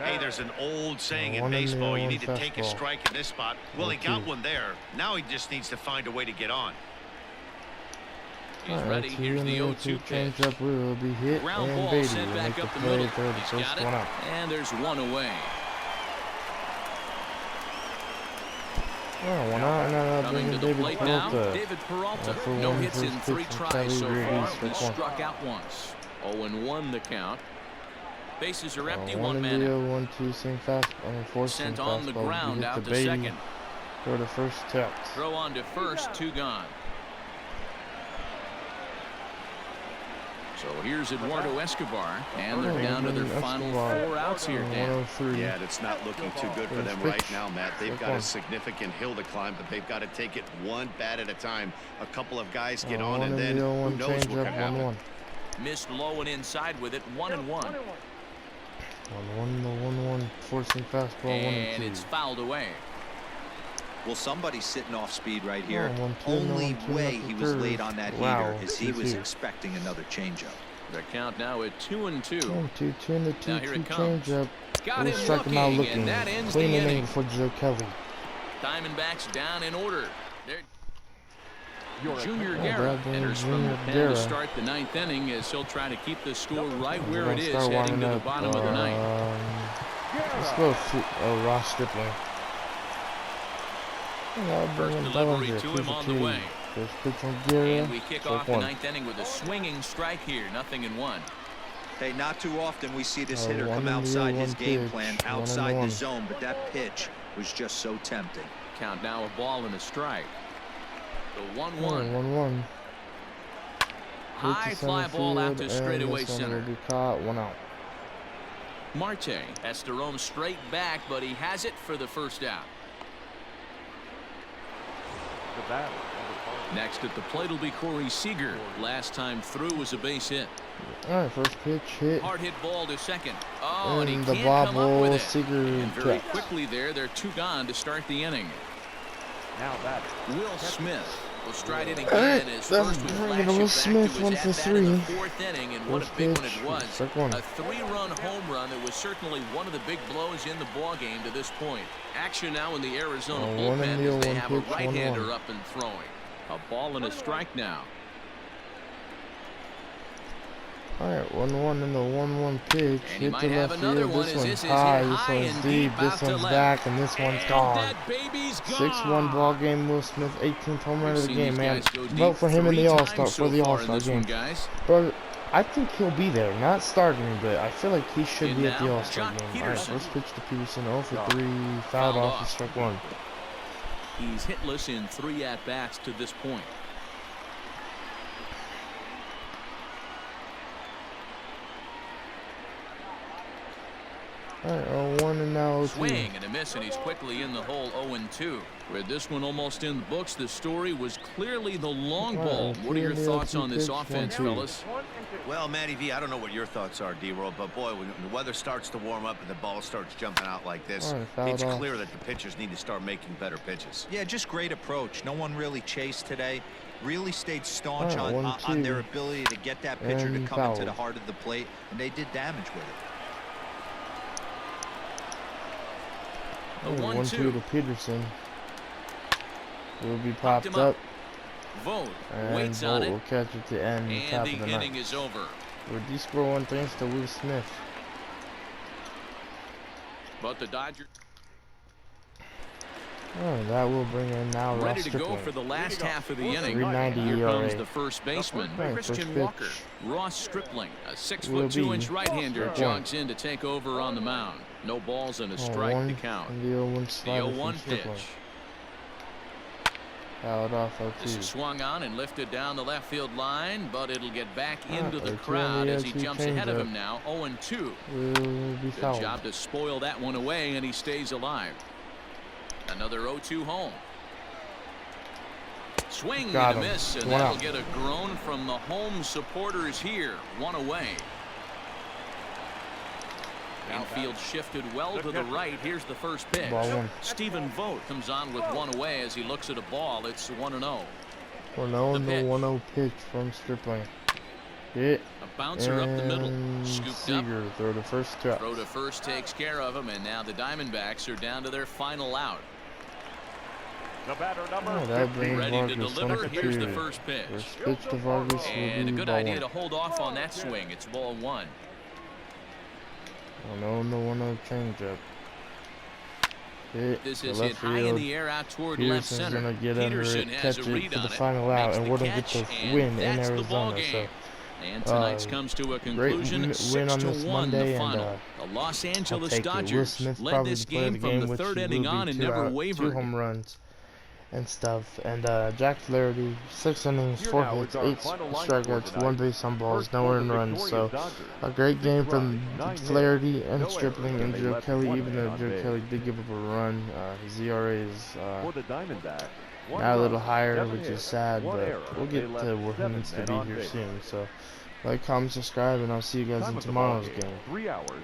Hey, there's an old saying in 1 in the baseball, you 0-1 need to take a fastball. strike in this spot. Well, he got 1-2. one there. Now he just needs to find a way to get on. He's All right, ready. 2 Here's in the 0-2 2 pitch. changeup will be hit, Ground and ball Beatty sent will back make the up the play middle. for the He's first got it. 1 out. And there's 1 away. Oh, 1 out, and now Coming to bringing the David plate now, Peralta. David Peralta. For No one hits in first 3 pitch from tries so Kelly far. Reese, He strike 1. struck out once. 0-1 the count. Bases are empty, 1 1 in man the out. 0-1-2 same force Sent and on the fastball. ground Hit out to to Beatty. second. Go to first taps. Throw on to first, 2 gone. So here's Eduardo Escobar, and they're down to their final 4 outs here, Dan. 103. Yeah, it's not looking too good for them right now, Matt. They've got a significant hill to climb, but they've got to take it 1 bat at a time. A couple of guys get on, and then who knows what can happen. Missed low and inside with it, 1-1. 1-1, the 1-1 forcing fastball, 1 And and 2. it's fouled away. Well, somebody's sitting off speed right here. 1-2, Only 1-2, way up he the was third. late on that Wow, heater is he was 2-2. expecting another changeup. The count now at 2-2. 1-2, and the Now here 2-2 it comes. changeup. Got We'll him strike him out looking, looking. and that ends Clean the inning inning. for Joe Kelly. Diamondbacks down in order. They're Junior Yeah, Guerra Brad enters from Junior the pen Guerra. to start the 9th inning as he'll try to keep the score right We're where gonna it is start heading to warming the up, bottom of the 9th. Let's go Ross Stripling. First delivery to him on the way. First pitch from Guerra. And we kick off the 9th inning with a swinging strike here, 0-1. Hey, not too often we see this hitter 1 come in the outside 0-1 his game pitch, plan, 1 outside and the 1. zone, but that pitch was just so tempting. Count now a ball and a strike. The 1-1. 1-1. High fly ball out to straightaway center. Will be caught, 1 out. Marte has to roam straight back, but he has it for the first out. Next at the plate will be Corey Seager. Last time through was a base hit. All right, first pitch hit. Hard hit ball to second. Oh, and he the can't come up with it. Seager And very quickly they're two gone to start the inning. Now that Will Smith will stride in again as first we flash it Will back Smith to 1 his for at-bat in the 3. fourth inning, and what a big one it was. A 3-run home run that was certainly one of the big blows in the ball game to this point. Action now in the Arizona bullpen as they have a right-hander up and throwing. A ball and a strike now. Alright, 1-1 in the 1-1 pitch. And he Hit might to have left another field. one This as one's this is high, hit this high one's and deep, deep this out to one's left. back, and this one's gone. That baby's gone. 6-1 ball game. Will Smith, 18th home run of the We've game, seen man. these guys go Vote deep for him in the 3 All-Star times for the so far All-Star in this game. one, guys. But I think he'll be there. Not starting, but I feel like he should And be at the now, All-Star Jock game. Alright, Peterson. first pitch to Peterson. 0 for 3. Fouled off and struck 1. He's hitless in 3 at-bats to this point. Alright, 0-1 and now 0-2. Swing and a miss, and he's quickly in the hole. 0-2. With this one almost in the books, the story was clearly the long ball. What are your thoughts on this offense, fellas? Well, Matty V, I don't know what your thoughts are, D-Roll, but boy, when the weather starts to warm up and the ball starts jumping out like this, it's clear that the pitchers need to start making better pitches. Yeah, just great approach. No one really chased today. Really stayed staunch on their ability to get that pitcher to come into the heart of the plate, and they did damage with it. The 1-2 to Peterson. Will be popped him up. Vogt And waits Vogt on it. will catch it to end the top And of the the inning ninth. is over. With the score 1 thanks to Will Smith. But the Dodgers Oh, that will bring in now ready Ross to go Stripling. for the last half of the inning. 390 Here ERA. comes the first baseman, Christian first Walker. pitch. Ross Stripling, a 6 Will foot 2 inch be right-hander, strike jogs in to take over on the mound. No balls and a strike to count. And the 0-1 The slider 0-1 from Stripling. pitch. Fouled off 0-2. This is swung on and lifted down the left field line, but it'll get back into the 0-2 crowd as he 0-2 jumps ahead of changeup. him now. 0-2. Will be Good fouled. job to spoil that one away, and he stays alive. Another 0-2 home. Swing Got and a him. miss, and One that'll out. get a groan from the home supporters here. 1 away. Infield shifted well to the right. Here's the first pitch. Ball 1. Stephen Vogt comes on with 1 away as he looks at a ball. It's 1-0. 1-0 and the pitch. 1-0 pitch from Stripling. Hit. A bouncer up the middle. And Scooped up. Seager throw to first strike. Throw to first takes care of him, and now the Diamondbacks are down to their final out. the batter number Oh, that brings Ready to Vargas deliver. 1 for Here's the 2. first pitch. First pitch to Vargas And will a be good ball idea 1. to hold off on that swing. It's ball 1. 1-0 and the 1-0 changeup. Hit This to is left hit high in field. the air out toward left Peterson's center. gonna get under Peterson it, has catch a it read for on the it. final out, Makes and the we're gonna catch, get the and win in that's the ball Arizona. So game. And tonight's comes to a great conclusion. win 6-1 on this the Monday, and final. The Los I'll Angeles take it. Will Dodgers Smith led probably this the player of game the from the which third will inning be on and 2 never out, 2 wavered. home runs and stuff. And Jack Flaherty, 6 innings, Here 4 now hits, is our 8 final line strikeouts, score 1 base on balls, First no for earned the runs. So Victoria Dodgers. a great game 6 from runs, 9 hits, Flaherty and no Stripling errors, and they Joe left Kelly. 1 Even man though on Joe base. Kelly did give up a run, his ERA is For the Diamondbacks, 1 now a little run, higher, 7 which is hits, sad, 1 but error. we'll They get left to where he 7 needs to men be on here base. soon. So like, comment, subscribe, and I'll see you guys Time in of the tomorrow's ball game, game. 3 hours.